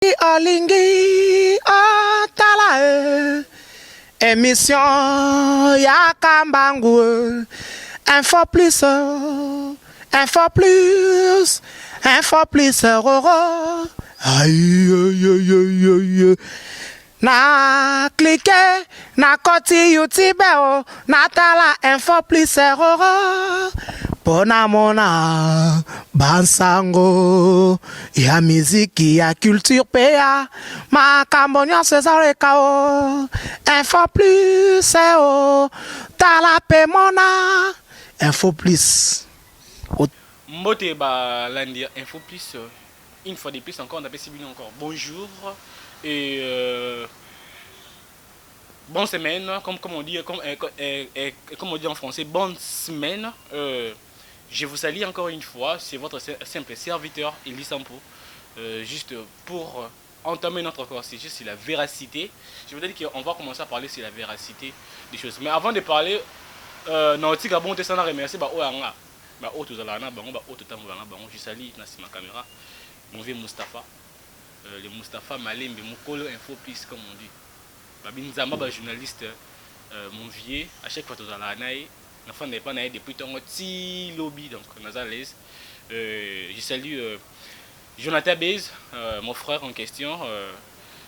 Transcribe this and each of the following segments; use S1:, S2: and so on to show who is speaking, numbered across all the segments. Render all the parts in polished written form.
S1: Olingi Otala émission Yakambangu info plus Roro aïe aïe aïe aïe aïe na cliquer na koti YouTube na tala info plus Roro pona mona bansango ya miziki ya culture pea makambo nyonso ezaleka info plus tala pe mona info plus
S2: Mbote ba landi info plus une fois de plus encore on appelle Sibini encore bonjour et bonne semaine comme on dit comme on dit en français bonne semaine. Je vous salue encore une fois, c'est votre simple serviteur Eli Sampo, juste pour entamer notre conversation sur la véracité. Je veux dire qu'on va commencer à parler sur la véracité des choses. Mais avant de parler, je salue ma caméra, mon vieux Mustapha, le Mustapha Malembe, Mukolo Info Plus comme on dit. Babinzamba, journaliste, mon vieux, à chaque fois que tu as enfin, n'est pas depuis ton petit lobby, donc on est à l'aise. Je salue Jonathan Bez, mon frère en question.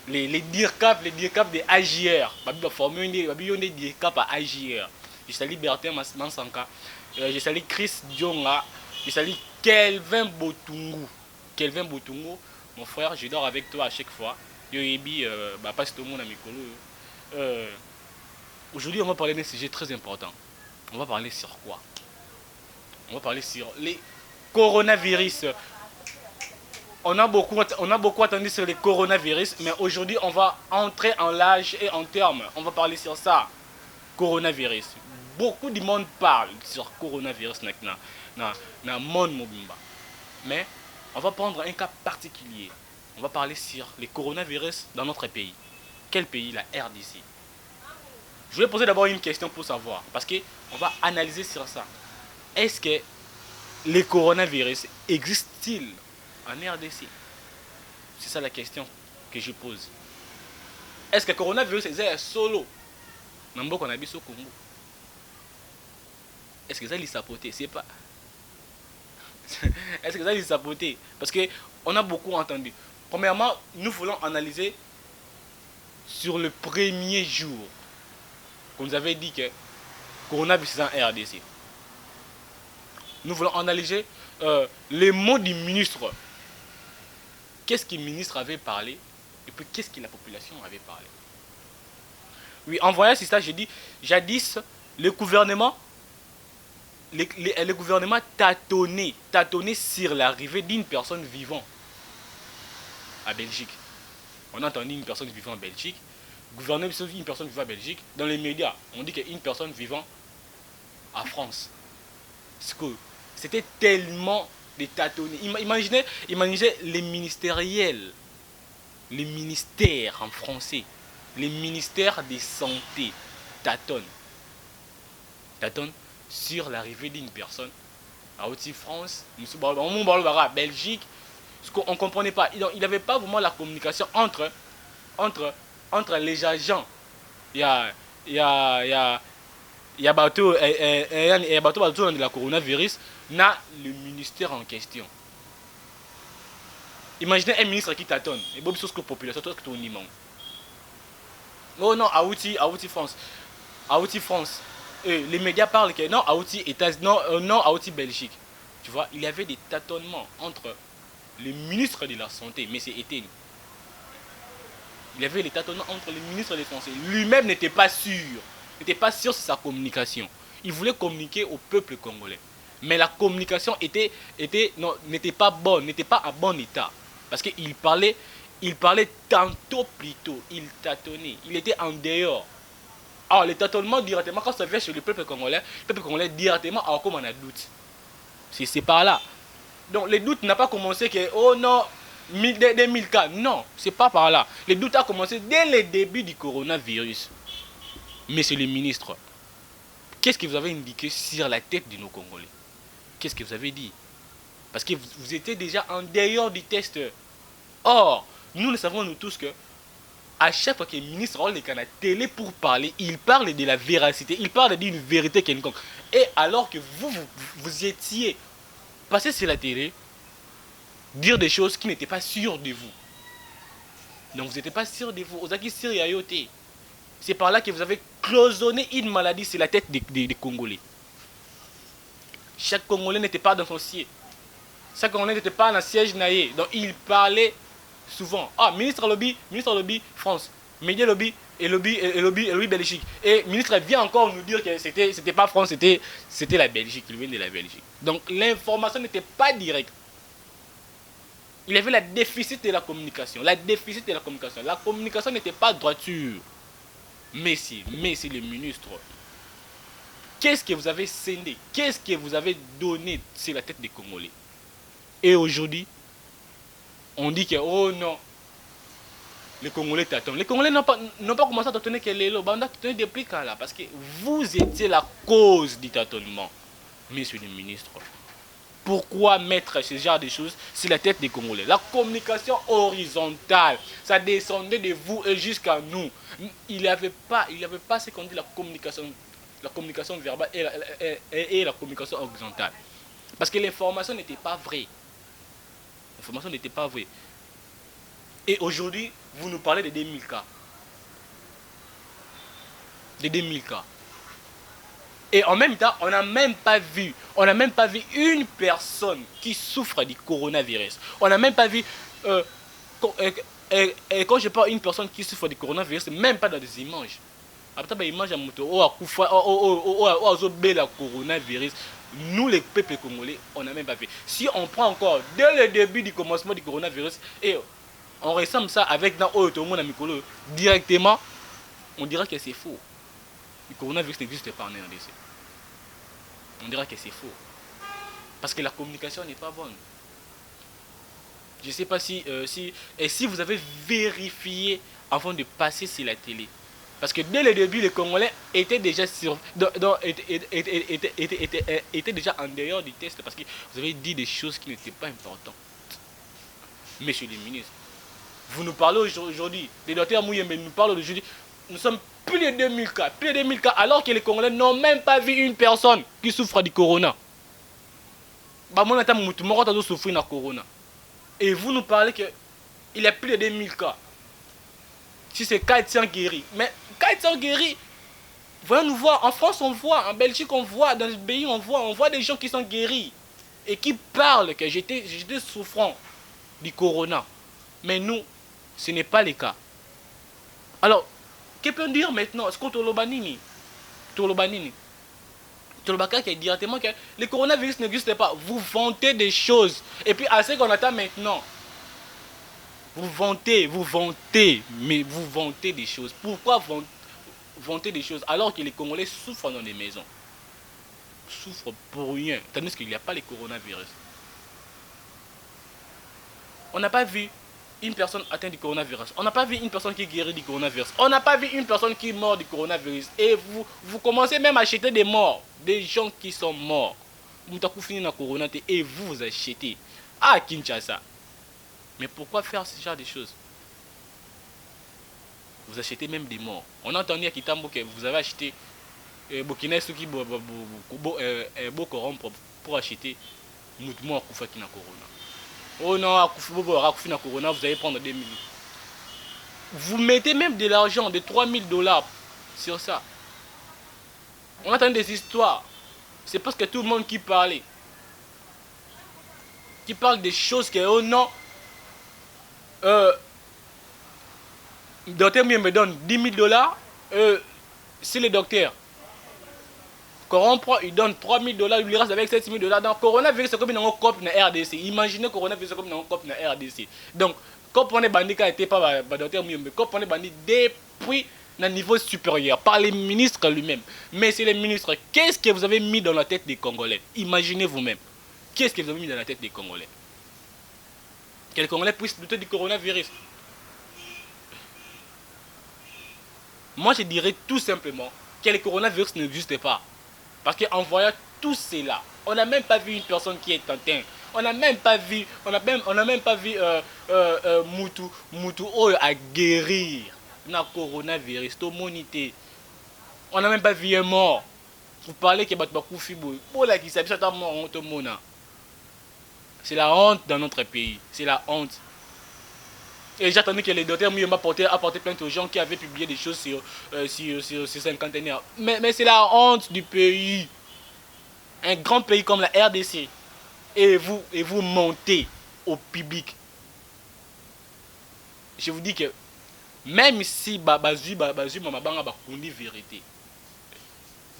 S2: Les DIRCAP des AJR. Je formé des DIRCAP à AJR. Je salue Bertin Mansanka. Je salue Chris Dionga. Je salue Kelvin Botungu. Kelvin Botungu, mon frère, je dors avec toi à chaque fois. Yoebi, passe tout le monde à Mikolo. Aujourd'hui, on va parler d'un sujet très important. On va parler sur quoi? On va parler sur les coronavirus. On a beaucoup attendu sur les coronavirus, mais aujourd'hui on va entrer en large et en terme. On va parler sur ça. Coronavirus. Beaucoup de monde parle sur coronavirus dans le monde mobimba. Mais on va prendre un cas particulier. On va parler sur les coronavirus dans notre pays. Quel pays? La RDC. Je vais poser d'abord une question pour savoir, parce qu'on va analyser sur ça. Est-ce que les coronavirus existent-ils en RDC? C'est ça la question que je pose. Est-ce que le coronavirus est solo? Est-ce que ça les sapoté? C'est pas. Est-ce que ça les sapoté? Parce qu'on a beaucoup entendu. Premièrement, nous voulons analyser sur le premier jour. On nous avait dit que le coronavirus est en RDC. Nous voulons analyser les mots du ministre. Qu'est-ce que le ministre avait parlé et puis qu'est-ce que la population avait parlé. Oui, en voyant ça, j'ai dit, jadis, le gouvernement tâtonnait sur l'arrivée d'une personne vivant à Belgique. On a entendu une personne vivant en Belgique. Gouverner une personne vivant en Belgique, dans les médias, on dit qu'une personne vivant en France. C'était tellement des tâtonnées. Imaginez les ministériels, les ministères en français, les ministères de santé tâtonnent sur l'arrivée d'une personne à France, Belgique. On ne comprenait pas. Il n'y avait pas vraiment la communication entre les agents. Il y a bateau de la coronavirus na le ministère en question. Imaginez un ministre qui tâtonne et Bob Sosko population tout ce que tout oh non, à Outi France. À Outi France. Les médias parlent que non, à Outi États-Unis, non, à Outi Belgique. Tu vois, il y avait des tâtonnements entre le ministre de la Santé, M. Etienne. Il y avait des tâtonnements entre le ministre des Français. Lui-même n'était pas sûr sur sa communication. Il voulait communiquer au peuple congolais. Mais la communication n'était pas bonne, n'était pas en bon état. Parce qu'il parlait tantôt plus tôt, il tâtonnait, il était en dehors. Alors le tâtonnement directement, quand ça vient sur le peuple congolais directement, alors comme on a doute. C'est par là. Donc le doute n'a pas commencé que, oh non, 2000 cas. Non, c'est pas par là. Le doute a commencé dès le début du coronavirus. Monsieur le ministre, qu'est-ce que vous avez indiqué sur la tête de nos Congolais? Qu'est-ce que vous avez dit? Parce que vous étiez déjà en dehors du test. Or, Nous le savons nous tous que à chaque fois que le ministre rend les canaux télé pour parler, il parle de la véracité, il parle d'une vérité quelconque. Et alors que vous étiez passé sur la télé, dire des choses qui n'étaient pas sûres de vous. Donc vous n'étiez pas sûr de vous. Vous avez sûr yayoté. C'est par là que vous avez cloisonné une maladie sur la tête des Congolais. Chaque Congolais n'était pas dans son siège. Chaque Congolais n'était pas dans le siège naïe. Donc il parlait souvent. Ah, ministre lobby, France. Média lobby et lobby Belgique. Et ministre vient encore nous dire que c'était pas France, c'était la Belgique. Il vient de la Belgique. Donc l'information n'était pas directe. Il y avait la déficit de la communication. La communication n'était pas droiture. Mais si le ministre, qu'est-ce que vous avez scindé? Qu'est-ce que vous avez donné sur la tête des Congolais? Et aujourd'hui, on dit que, oh non, les Congolais tâtonnent. Les Congolais n'ont pas commencé à tâtonner que les lots. On a tâtonné depuis quand là? Parce que vous étiez la cause du tâtonnement, monsieur le ministre. Pourquoi mettre ce genre de choses sur la tête des Congolais? La communication horizontale, ça descendait de vous et jusqu'à nous. Il n'y avait pas ce qu'on dit la communication verbale et la communication horizontale. Parce que l'information n'était pas vraie. L'information n'était pas vraie. Et aujourd'hui, vous nous parlez de 2000 cas. De 2000 cas. Et en même temps, on n'a même pas vu une personne qui souffre du coronavirus. On n'a même pas vu, et quand je parle d'une personne qui souffre du coronavirus, même pas dans des images. Après, des images à moto, la coronavirus. Nous, les peuples congolais, on n'a même pas vu. Si on prend encore, dès le début du commencement du coronavirus, et on ressemble ça avec dans Mikolo, directement, on dira que c'est faux. Le coronavirus n'existe pas en RDC. On dira que c'est faux. Parce que la communication n'est pas bonne. Je ne sais pas si vous avez vérifié avant de passer sur la télé. Parce que dès le début, les Congolais étaient déjà étaient déjà en dehors du test. Parce que vous avez dit des choses qui n'étaient pas importantes. Monsieur le ministre, vous nous parlez aujourd'hui, le docteur Mouyembe nous parle aujourd'hui, nous sommes plus de 2000 cas, alors que les Congolais n'ont même pas vu une personne qui souffre du corona. Et vous nous parlez qu'il y a plus de 2000 cas. Si c'est 400 guéris. Mais 400 guéris, voyons nous voir. En France, on voit. En Belgique, on voit. Dans ce pays, on voit des gens qui sont guéris. Et qui parlent que j'étais souffrant du corona. Mais nous, ce n'est pas le cas. Alors, que peut-on dire maintenant? Est-ce qu'on Tolobanini Tolobaka qui est directement que le coronavirus n'existe pas. Vous vantez des choses. Et puis, à ce qu'on attend maintenant, vous vantez des choses. Pourquoi vanter des choses alors que les Congolais souffrent dans des maisons? Souffrent pour rien, tandis qu'il n'y a pas le coronavirus. On n'a pas vu une personne atteinte du coronavirus. On n'a pas vu une personne qui est guérie du coronavirus. On n'a pas vu une personne qui est morte du coronavirus. Et vous commencez même à acheter des morts. Des gens qui sont morts. Et vous achetez. À Kinshasa. Mais pourquoi faire ce genre de choses? Vous achetez même des morts. On a entendu à Kitambo que vous avez acheté Burkina Suki pour acheter Moutmo Akufaki na Corona. Oh non, Akufaki na Corona, vous allez prendre 2 minutes. Vous mettez même de l'argent, de $3000 sur ça. On entend des histoires. C'est parce que tout le monde qui parle des choses que, oh non, le docteur me donne $10 000, c'est le docteur. Corrompre, il donne $3000, il lui reste avec $7000. Donc, coronavirus, c'est comme une copie dans RDC. Imaginez coronavirus, c'est comme une copie dans RDC. Donc, quand on est bandit, quand n'était pas le docteur Mouyembe, quand on est bandit depuis un niveau supérieur, par les ministres lui-même. Mais c'est les ministres, qu'est-ce que vous avez mis dans la tête des Congolais? Imaginez vous-même. Qu'est-ce que vous avez mis dans la tête des Congolais? Que les Congolais puissent douter du coronavirus. Moi, je dirais tout simplement que le coronavirus n'existe pas. Parce qu'en voyant tout cela, on n'a même pas vu une personne qui est atteinte. On n'a même pas vu, Moutou à guérir na coronavirus, to monité. On n'a même pas vu un mort. Vous parlez que c'est la honte dans notre pays. C'est la honte. Et j'attendais que les docteurs m'aient apporté plainte aux gens qui avaient publié des choses sur cinquantenaire. Mais c'est la honte du pays. Un grand pays comme la RDC. Et vous montez au public. Je vous dis que même si Bazu Mamabanga Bakundi vérité.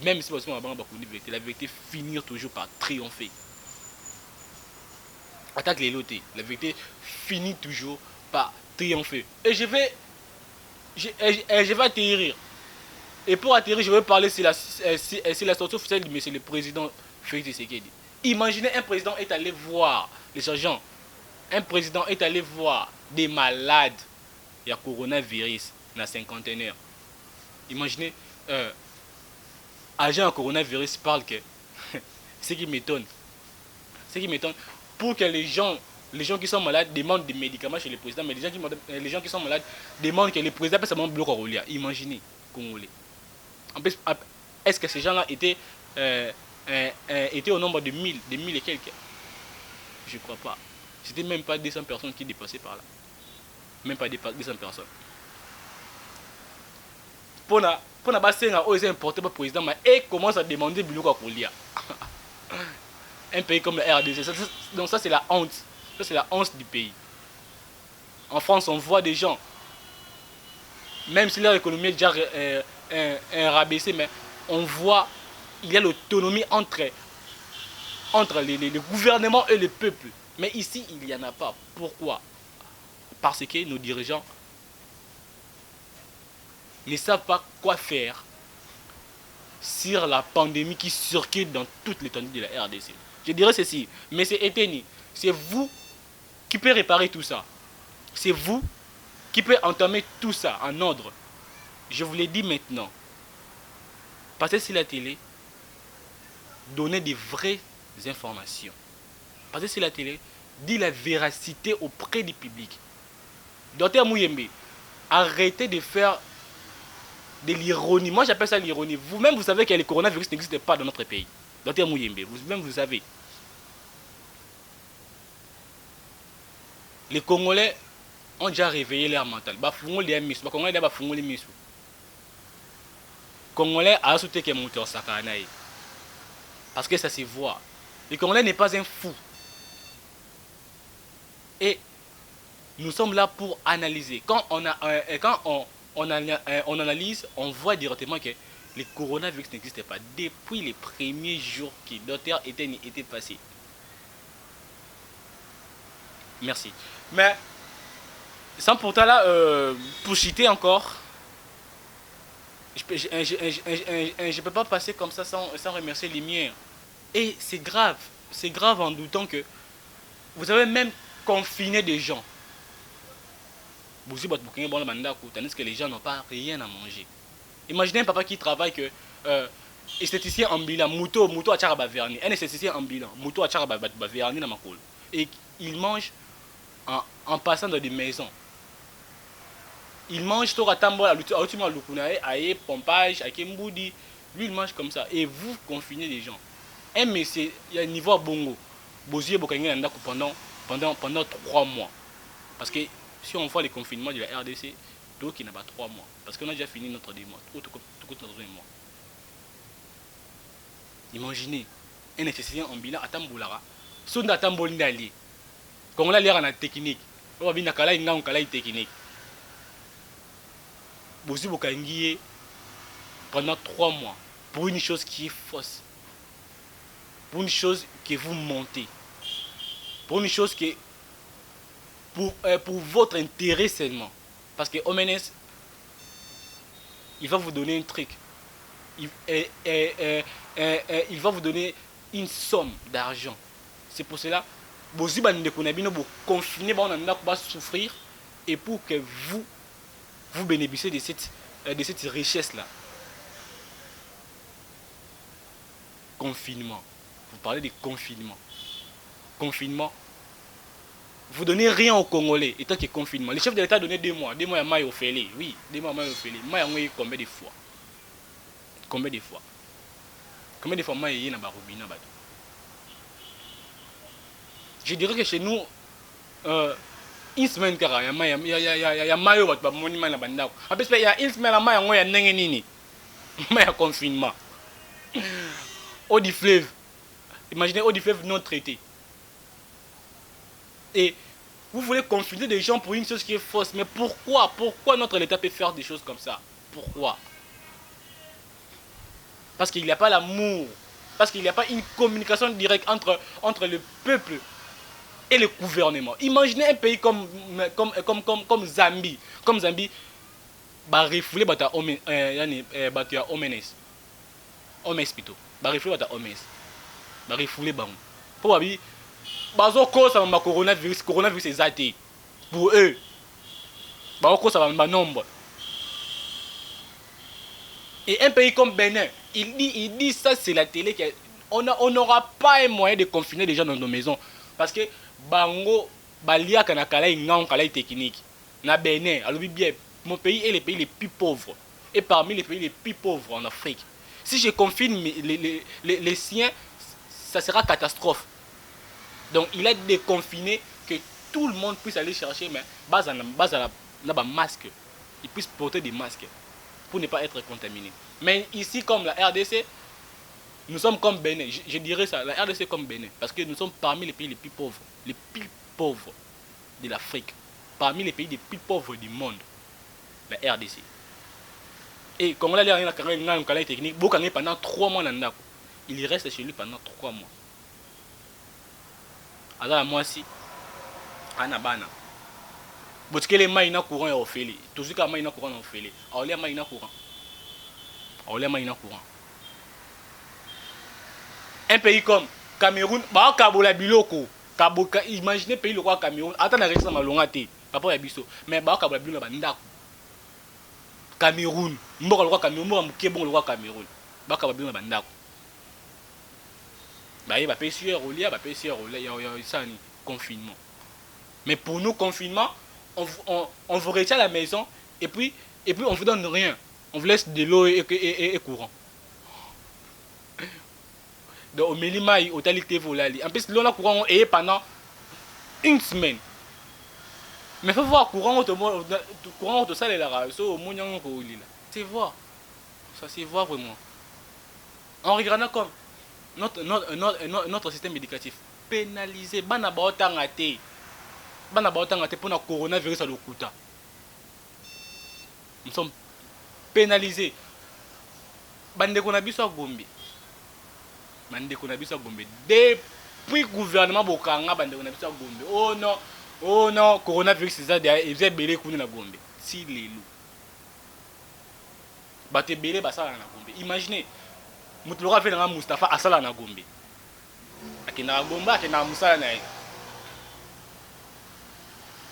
S2: Même si Bazu Mamabanga Bakundi vérité, la vérité finir toujours par triompher. Attaque les lotés. La vérité finit toujours par triompher. Et je vais atterrir. Et pour atterrir, je vais parler sur la sortie officielle de monsieur le président Félix Tshisekedi. Imaginez un président est allé voir les sergents. Un président est allé voir des malades. Il y a coronavirus dans la cinquantenaire. Imaginez, agent à coronavirus parle que ce qui m'étonne, pour que les gens qui sont malades demandent des médicaments chez le président, mais les gens qui sont malades demandent que le président puisse seulement bloquer Aurélia. Imaginez, Congolais. En plus, est-ce que ces gens-là étaient au nombre de 1000 et quelques? Je ne crois pas. C'était même pas 200 personnes qui dépassaient par là. Même pas 200 personnes. Pour la base, c'est importé par le président, mais commence à demander Biloko à Kolia. Un pays comme la RDC. Donc ça, c'est la honte. Ça, c'est la honte du pays. En France, on voit des gens, même si leur économie est déjà rabaissée, mais on voit il y a l'autonomie entre les gouvernements et le peuple. Mais ici, il n'y en a pas. Pourquoi? Parce que nos dirigeants ne savent pas quoi faire sur la pandémie qui circule dans toute l'étendue de la RDC. Je dirais ceci, mais c'est éteigné. C'est vous qui pouvez réparer tout ça. C'est vous qui pouvez entamer tout ça en ordre. Je vous l'ai dit maintenant. Passez sur la télé, donnez des vraies informations. Passez sur la télé, dites la véracité auprès du public. Docteur Mouyembe, arrêtez de faire de l'ironie. Moi, j'appelle ça l'ironie. Vous-même, vous savez que le coronavirus n'existe pas dans notre pays. Docteur Mouyembe, vous-même, vous savez. Les Congolais ont déjà réveillé leur mental. Les Congolais ont sauté que moteur sakanaï. Parce que ça se voit. Le Congolais n'est pas un fou. Et nous sommes là pour analyser. Quand on analyse, on voit directement que le coronavirus n'existait pas depuis les premiers jours que le docteur était passé. Merci. Mais, sans pourtant là, pour citer encore, je peux pas passer comme ça sans remercier les miens. Et c'est grave en doutant que vous avez même confiné des gens. Tandis que les gens n'ont pas rien à manger. Imaginez un papa qui travaille que esthéticien ambulant, Mouto à Tcharaba Verni, un esthéticien ambulant, Mouto à Tcharaba Verni dans ma colle. Et il mange en passant dans des maisons. Il mange tout à tambo à l'ultime lukunae, aïe, pompage, aïe, mboudi. Lui, il mange comme ça. Et vous confinez les gens. Un monsieur, il y a un niveau bongo. Bozier Bokangé pendant 3 mois. Parce que si on voit les confinements de la RDC, donc il n'y a pas 3 mois. Parce qu'on a déjà fini notre 2 mois. Tout notre 2 mois. Imaginez, un esthéticien en bilan à Tamboulara. Son à Tambolindali. Quand on a l'air en technique, on va bien à technique. Bozier Bokangé pendant 3 mois. Pour une chose qui est fausse. Pour une chose que vous montez. Pour une chose qui est pour votre intérêt seulement. Parce que Omenes, il va vous donner un truc. Il va vous donner une somme d'argent. C'est pour cela, vous confinez, vous va souffrir. Et pour que vous bénéficiez de cette richesse-là. Confinement. Vous parlez de confinement. confinement. Vous donnez rien aux Congolais, et tant qu'il y a confinement. Le chef de l'État a donné 2 mois. 2 mois à maille au fêlé. Oui, 2 mois à maille au fêlé. Maille a combien de fois? Combien de fois? Combien de fois maille a barubina bateau? Je dirais que chez nous, une semaine, il y a maille au monument à Bandao. En plus, il y a une semaine à maille, il y a Nengenini. Maille à confinement. Eau du fleuve. Imaginez eau du fleuve non traité. Et vous voulez confiner des gens pour une chose qui est fausse. Mais pourquoi? Pourquoi notre État peut faire des choses comme ça? Pourquoi? Parce qu'il n'y a pas l'amour. Parce qu'il n'y a pas une communication directe entre le peuple et le gouvernement. Imaginez un pays comme Zambie. Comme Zambie, bah refoulé bata omenes plutôt. Bah refoulé bata omes. Bah refoulé bang. Pour abi bazo cause ça coronavirus est zaté. Pour eux. Bah cause ça va nombre. Et un pays comme Bénin, il dit ça c'est la télé on n'aura pas un moyen de confiner les gens dans nos maisons parce que bango balia kana kala ngam kala technique. Na Bénin, alors bien mon pays est le pays les plus pauvres et parmi les pays les plus pauvres en Afrique. Si je confine les siens, ça sera catastrophe. Donc il a déconfiné que tout le monde puisse aller chercher mais base à masque. Ils puissent porter des masques pour ne pas être contaminé. Mais ici, comme la RDC, nous sommes comme Bénin. Je dirais ça, la RDC comme Bénin. Parce que nous sommes parmi les pays les plus pauvres de l'Afrique. Parmi les pays les plus pauvres du monde. La RDC. Et comme on a l'air technique, pendant 3 mois, il reste chez lui pendant 3 mois. Alors, moi aussi, Anabana. Parce que les mains courant est offert. Toujours que les mains courant est offert. Alors les mains courant. Un pays comme Cameroun, bah Kabola biloko. Imaginez pays le roi Cameroun. Attends la récemment malongate. Papa yabiso. Mais bah Kabola biloko bandako. Cameroun, mboko le roi Cameroun, mboko bon le roi Cameroun. Bah Kabola biloko bandako. Bah il va payer sur Rolia, va payer sur Rolia, il y a ça ni confinement. Mais pour nous confinement on vous retient à la maison et puis on vous donne rien. On vous laisse de l'eau et courant. Donc au Mélimaï, au Talité Volali. En plus, l'eau là courant est pendant 1 semaine. Mais il faut voir courant au sale la race au mounion ko lila. C'est voir. Ça c'est voir vraiment. En regardant comme notre système éducatif pénalisé bana ba otanga te. Bana ba otanga te pour le coronavirus à l'okuta. Nous sommes pénalisés. Bandeko na biso Gombe. Bandeko na biso Gombe. Depuis gouvernement bokanga bandeko na biso Gombe. Oh non, coronavirus c'est ça il faisait belé kuna na Gombe. Si lelo. Bate belé basala na Gombe. Imaginez mutu lora fait na Mustafa asala na Gombe. Akina Gombe akina musala na.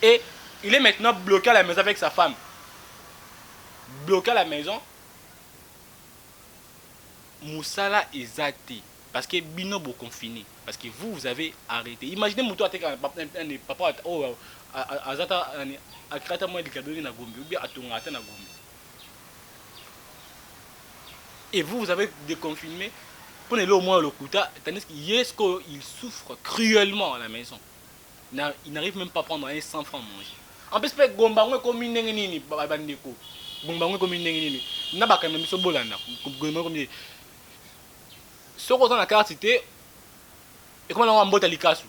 S2: Et il est maintenant bloqué à la maison avec sa femme. Bloqué à la maison. Moussala est zati. Parce que Bino est confiné. Parce que vous avez arrêté. Imaginez Moutou a papa Azata a créé un moyen de cadeau na Gombe. Ou bien à Tongata na Gombe. Et vous avez déconfiné. Prenez le au moins le Kouta. Tandis qu'il souffre cruellement à la maison. Il n'arrive même pas à prendre 100 francs à manger. En plus, Gomba est comme une nini. Bandeko. Gomba est comme une nini. N'a pas quand même ce bolana. Gomba comme ce qu'on a la carte c'était et comment on a un bot à l'ikasu.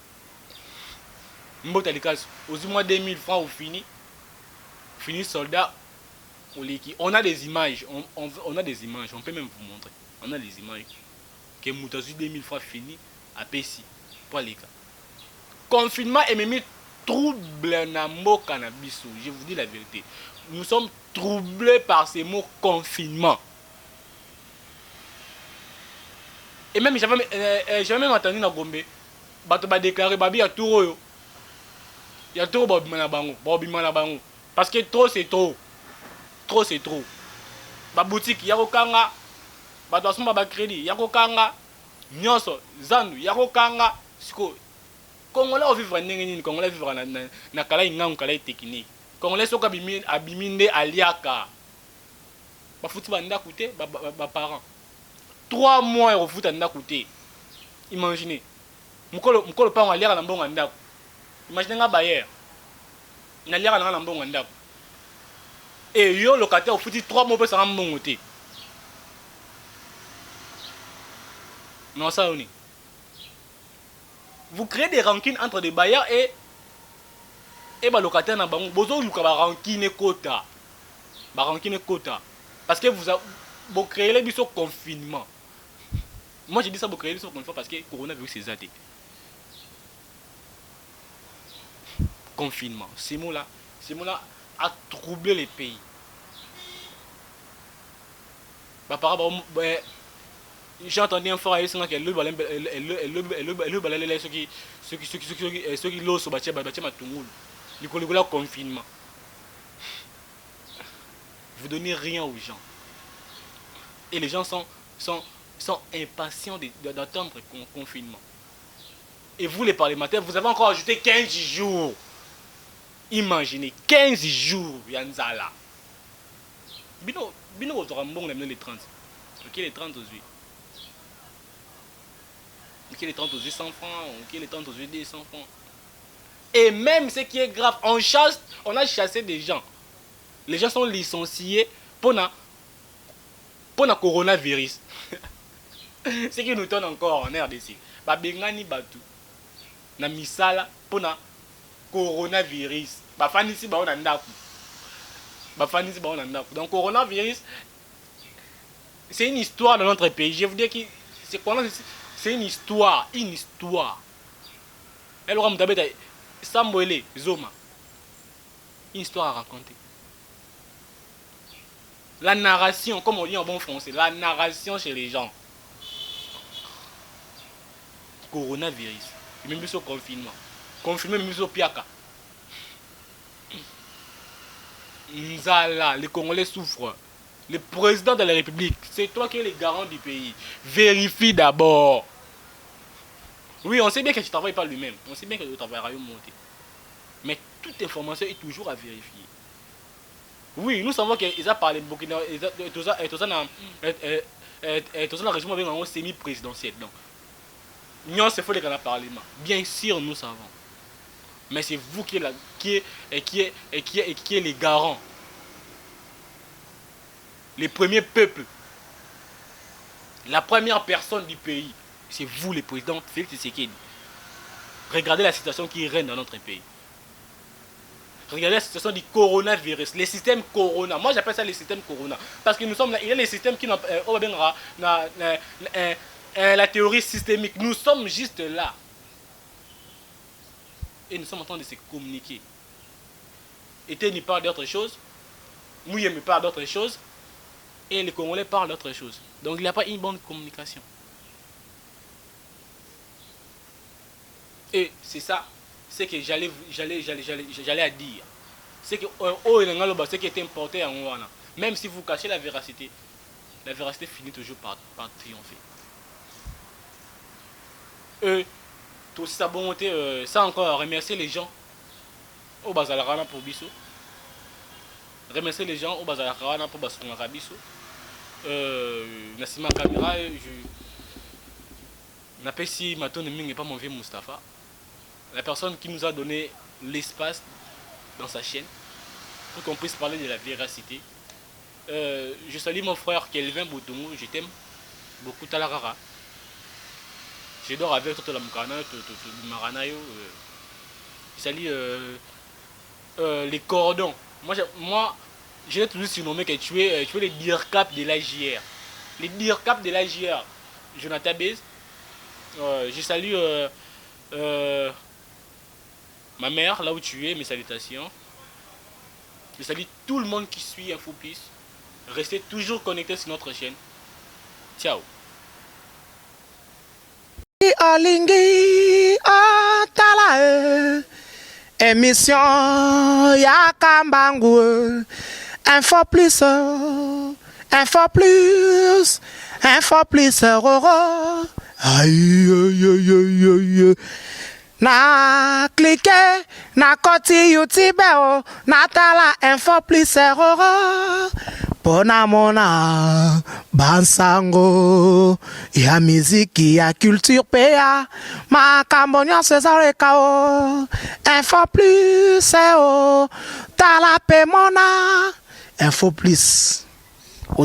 S2: Aux moins 2000 francs au fini soldat on a des images on a des images on peut même vous montrer on a des images que Moutazu 2000 francs fini à Pessi pour les cas confinement et même trouble na mboka na biso. Je vous dis la vérité, nous sommes troublés par ces mots confinement. Et même j'avais même entendu na Gombe bato ba déclarer babi ya touro ya touro ba bimana bango parce que trop c'est trop ba boutique ya kokanga bato asomba ba crédit ya kokanga nyonso zandu ya kokanga siko Congolais au vivre n'engeni Congolais vivre na kala inga kala technique. Congolais soka abiminde aliaka. Ba futi banda coûter ba parents. 3 mois au foot anda coûter. Imaginez. Mukolo pa aliaka na mbongo ndako. Imaginez nga bayer. Na aliaka na mbongo ndako. Et yo locataire au foot 3 mois ça mbongo te. Non ça on est. Vous créez des rancines entre des bailleurs et les locataires na bango. Bozo luka ba rancune quota. Ba rancune quota. Parce que vous créez les biso confinement. Moi je dis ça vous créez les biso confinement parce que coronavirus c'est zaté. Confinement. Ces mots-là a troublé les pays. Bah par rapport j'ai entendu un frère qui a le ceux qui l'osent bâtir matungulu. Le confinement. Vous donnez rien aux gens. Et les gens sont impatients d'attendre le confinement. Et vous les parlementaires, vous avez encore ajouté 15 jours. Imaginez, 15 jours, Yanzala. Bino, vous aurez bon les 30. Ok, les 30 aujourd'hui. Ok, les 30 aujourd'hui 100 francs. Ok, les 30 aujourd'hui 200 francs. Et même ce qui est grave, on a chassé des gens. Les gens sont licenciés pour le coronavirus. Ce qui nous donne encore en RDC. Babengani batu. Na misala pour le coronavirus. Bafanisi ba on ndaku. Donc coronavirus, c'est une histoire dans notre pays. Je vous dis que c'est une histoire. Elle aura m'tabeta Samboele Zoma. Une histoire à raconter. La narration, comme on dit en bon français, la narration chez les gens. Coronavirus. Même plus au confinement. Confinement, même plus au piaka. Nzala, les Congolais souffrent. Le président de la République, c'est toi qui es le garant du pays. Vérifie d'abord. Oui, on sait bien que tu ne travailles pas lui-même. On sait bien que tu travailleras monter. Mais toute information est toujours à vérifier. Oui, nous savons qu'ils ont parlé de Burkina, tout ça dans la région avec un semi-présidentiel. Donc, nous, c'est faux les gars parlement. Bien sûr, nous savons. Mais c'est vous qui êtes les garants. Les premiers peuples. La première personne du pays. C'est vous, le président Félix Tshisekedi. Regardez la situation qui règne dans notre pays. Regardez la situation du coronavirus, les systèmes corona. Moi j'appelle ça les systèmes corona. Parce que nous sommes là, il y a les systèmes qui n'ont la théorie systémique. Nous sommes juste là. Et nous sommes en train de se communiquer. Eteni parle d'autre chose. Mouyemi parle d'autre chose. Et les Congolais parlent d'autre chose. Donc il n'y a pas une bonne communication. Et c'est ça. C'est que j'allais à dire. C'est que ce qui est importé en Ouana. Même si vous cachez la véracité finit toujours par triompher. Tout sa bonté, ça encore, remercier les gens au Bazalarana pour Bissou. Remercier les gens au Bazalarana pour Basungara Bissou. Nassima Kamira, je n'appelle si Maton n'est pas mon vieux Mustapha. La personne qui nous a donné l'espace dans sa chaîne pour qu'on puisse parler de la véracité. Je salue mon frère Kelvin Boutoumou, je t'aime beaucoup Talarara. Je dors avec toute la Mukana, tout Maranayo. Je salue les cordons. Moi je l'ai toujours surnommé que tu es le DIRCAP de l'AJR. Les DIRCAP de l'AJR. Jonathan Bez. Je salue ma mère, là où tu es, mes salutations. Je salue tout le monde qui suit InfoPlus. Restez toujours connectés sur notre chaîne. Ciao.
S1: Émission Yakambangu. InfoPlus. Aïe, aïe, aïe, aïe, aïe. na cliquer na koti YouTube o na tala info plus erreur pona mona bansango ya miziki ya culture pea makambo nyonso ezaleka o info plus o tala pe mona info plus